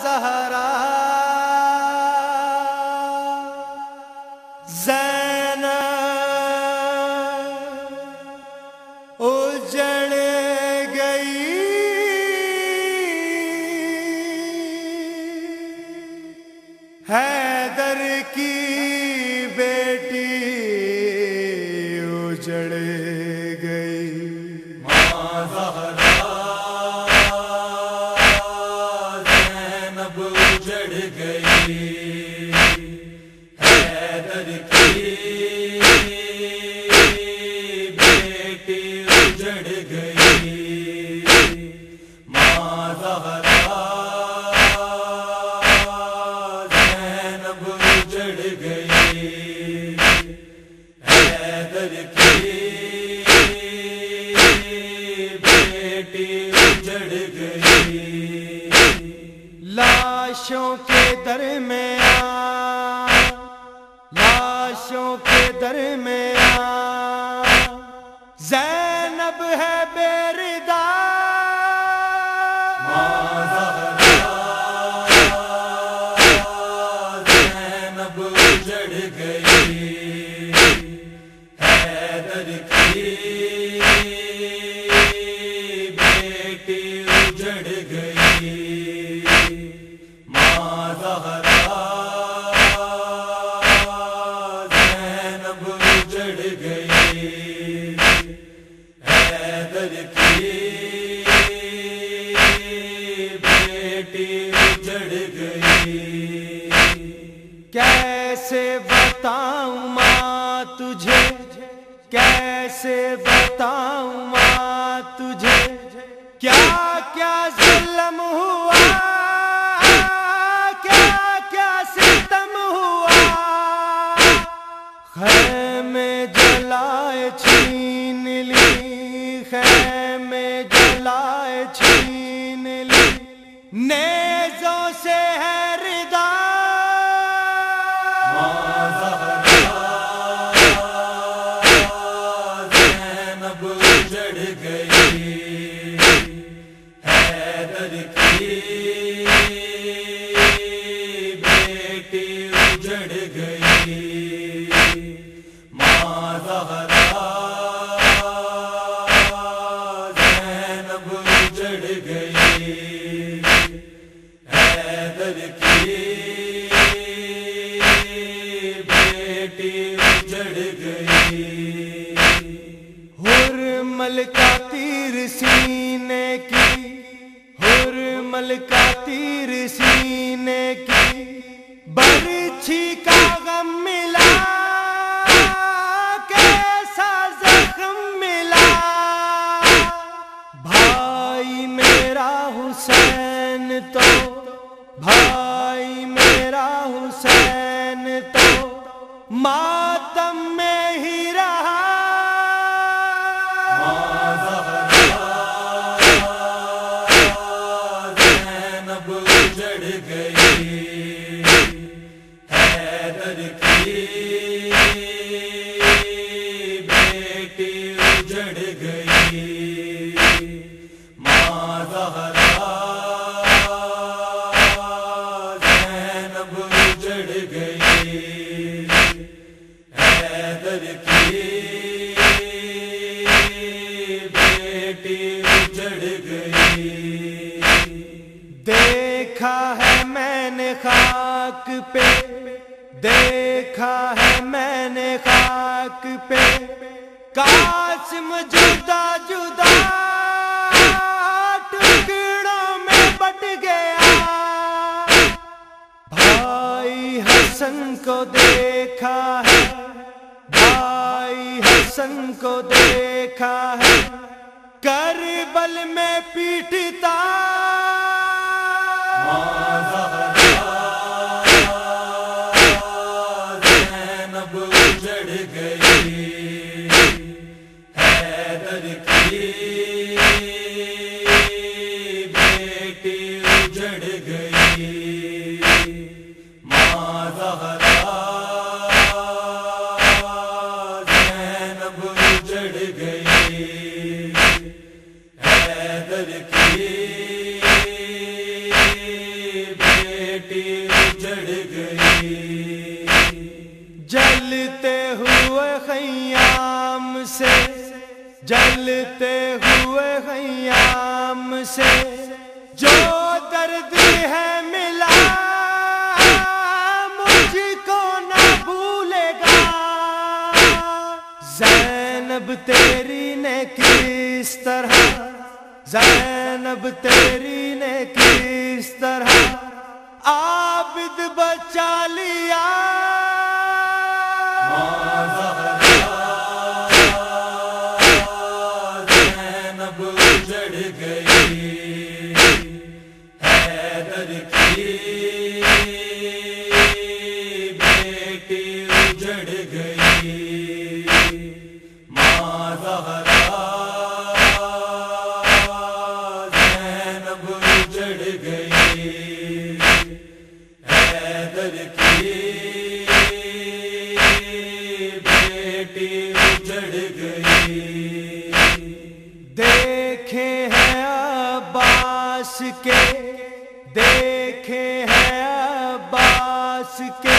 زہرا زینب اجڑ گئی، حیدر کی بیٹی اجڑ گئی۔ ماں زہرا زینب اجڑ گئی، حیدر کی بیٹی اجڑ گئی۔ ماں زہرا زینب اجڑ گئی، حیدر کی اجڑ گئی۔ لاشوں کے درمیان، لاشوں کے درمیان زینب ہے بے ردا۔ ماں زہرا زینب اجڑ گئی، حیدر کی بیٹی اجڑ گئی۔ ماں زہرا زینب اجڑ گئی، حیدر کی بیٹی اجڑ گئی۔ کیسے بتاؤں ماں تجھے، کیسے بتاؤں ماں تجھے، کیا کیا ظلم ہوا، کیا کیا ستم ہوا۔ خیمے جلائے چھین لی، خیمے جلائے چھین لی، نیزوں سے ہے ردا۔ ماں زہرا زینب اجڑ گئی، حیدر کی بیٹی اجڑ گئی۔ ماں زہرا زینب اجڑ گئی، حیدر کی بیٹی اجڑ گئی۔ حرمل کا تیر سینے کی، حرمل کا تیر سینے کی، برچھی کا غم ملا، کیسا زخم ملا۔ بھائی میرا حسین تو، بھائی میرا حسین تو ماتم میں ہی رہا۔ ماں زہرا زینب اجڑ گئی، حیدر کی بیٹی اجڑ گئی۔ ماں زہرا زینب اجڑ گئی، حیدر کی بیٹی اجڑ گئی۔ دیکھا ہے میں نے خاک پہ، دیکھا ہے میں نے خاک پہ، قاسم جدا جدا ٹکڑوں میں بٹ گیا۔ بھائی حسن کو دیکھا ہے، بھائی حسن کو دیکھا ہے، کربل میں پیٹتا۔ ماں زہرا زینب اجڑ گئی، حیدر کی بیٹی اجڑ گئی۔ ماں زہرا زینب اجڑ گئی، حیدر کی بیٹی اجڑ گئی، جلتے ہوئے خیام سے، جلتے ہوئے خیام سے جو درد ہے ملا مجھ کو نہ بھولے گا۔ زینب تیری نے کس طرح، زینب تیری نے کس طرح عابد بچا لیا۔ زینب اجڑ گئی، حیدر کی بیٹی اجڑ گئی، ماں زہرا زینب اجڑ گئی، حیدر کی بیٹی اجڑ گئی۔ دیکھے ہیں عباس کے، دیکھے ہیں عباس کے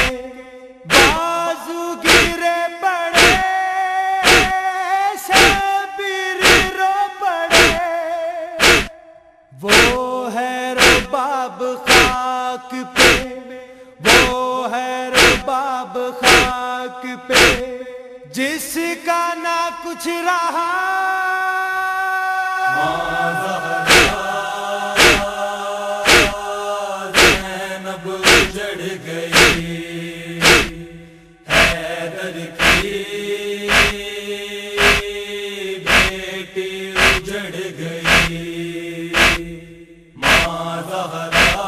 بازو گرے پڑے، شبیر رو پڑے، وہ ہے رباب خاک پہ، وہ ہے رباب خاک پہ جس کا نہ کچھ رہا۔ زینب اجڑ گئی، حیدر کی بیٹی اجڑ گئی، ماں زہرا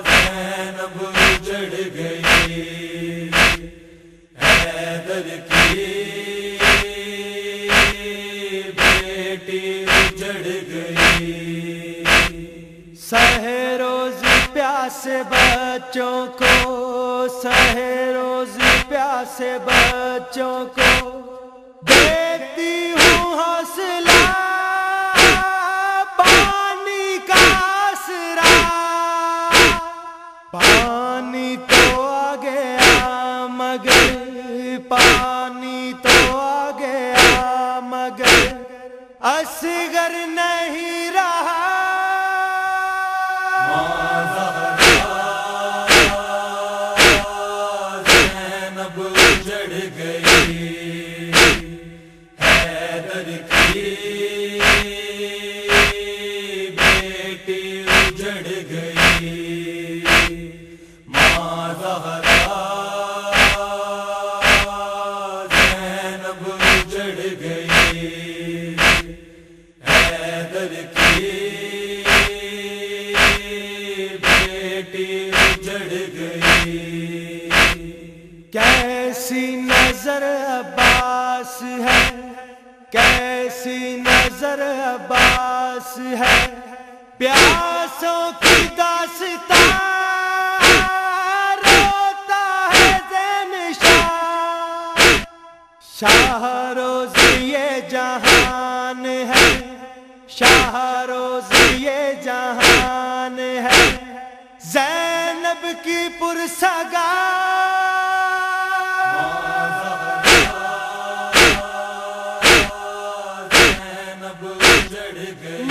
زینب اجڑ گئی، حیدر کی بیٹی اجڑ گئی۔ سہے روز پیاسے بچوں کو، سہے روز پیاسے بچوں کو دیتی ہوں حوصلہ، پانی کا آسرا، پانی تو آ گیا مگر، پانی تو آ گیا مگر اصغر نہیں رہا۔ زینب اجڑ گئی، حیدر کی بیٹی اجڑ گئی، ماں زہرا زینب اجڑ گئی، حیدر کی بیٹی اجڑ گئی۔ کیسی نظر عباس ہے، کیسی نظر عباس ہے، پیاسوں کی داستان روتا ہے زین شاہ، شاہ روز یہ جہان ہے، شاہ روز یہ جہان ہے، زینب کی پرسگا۔ زینب اجڑ گئی،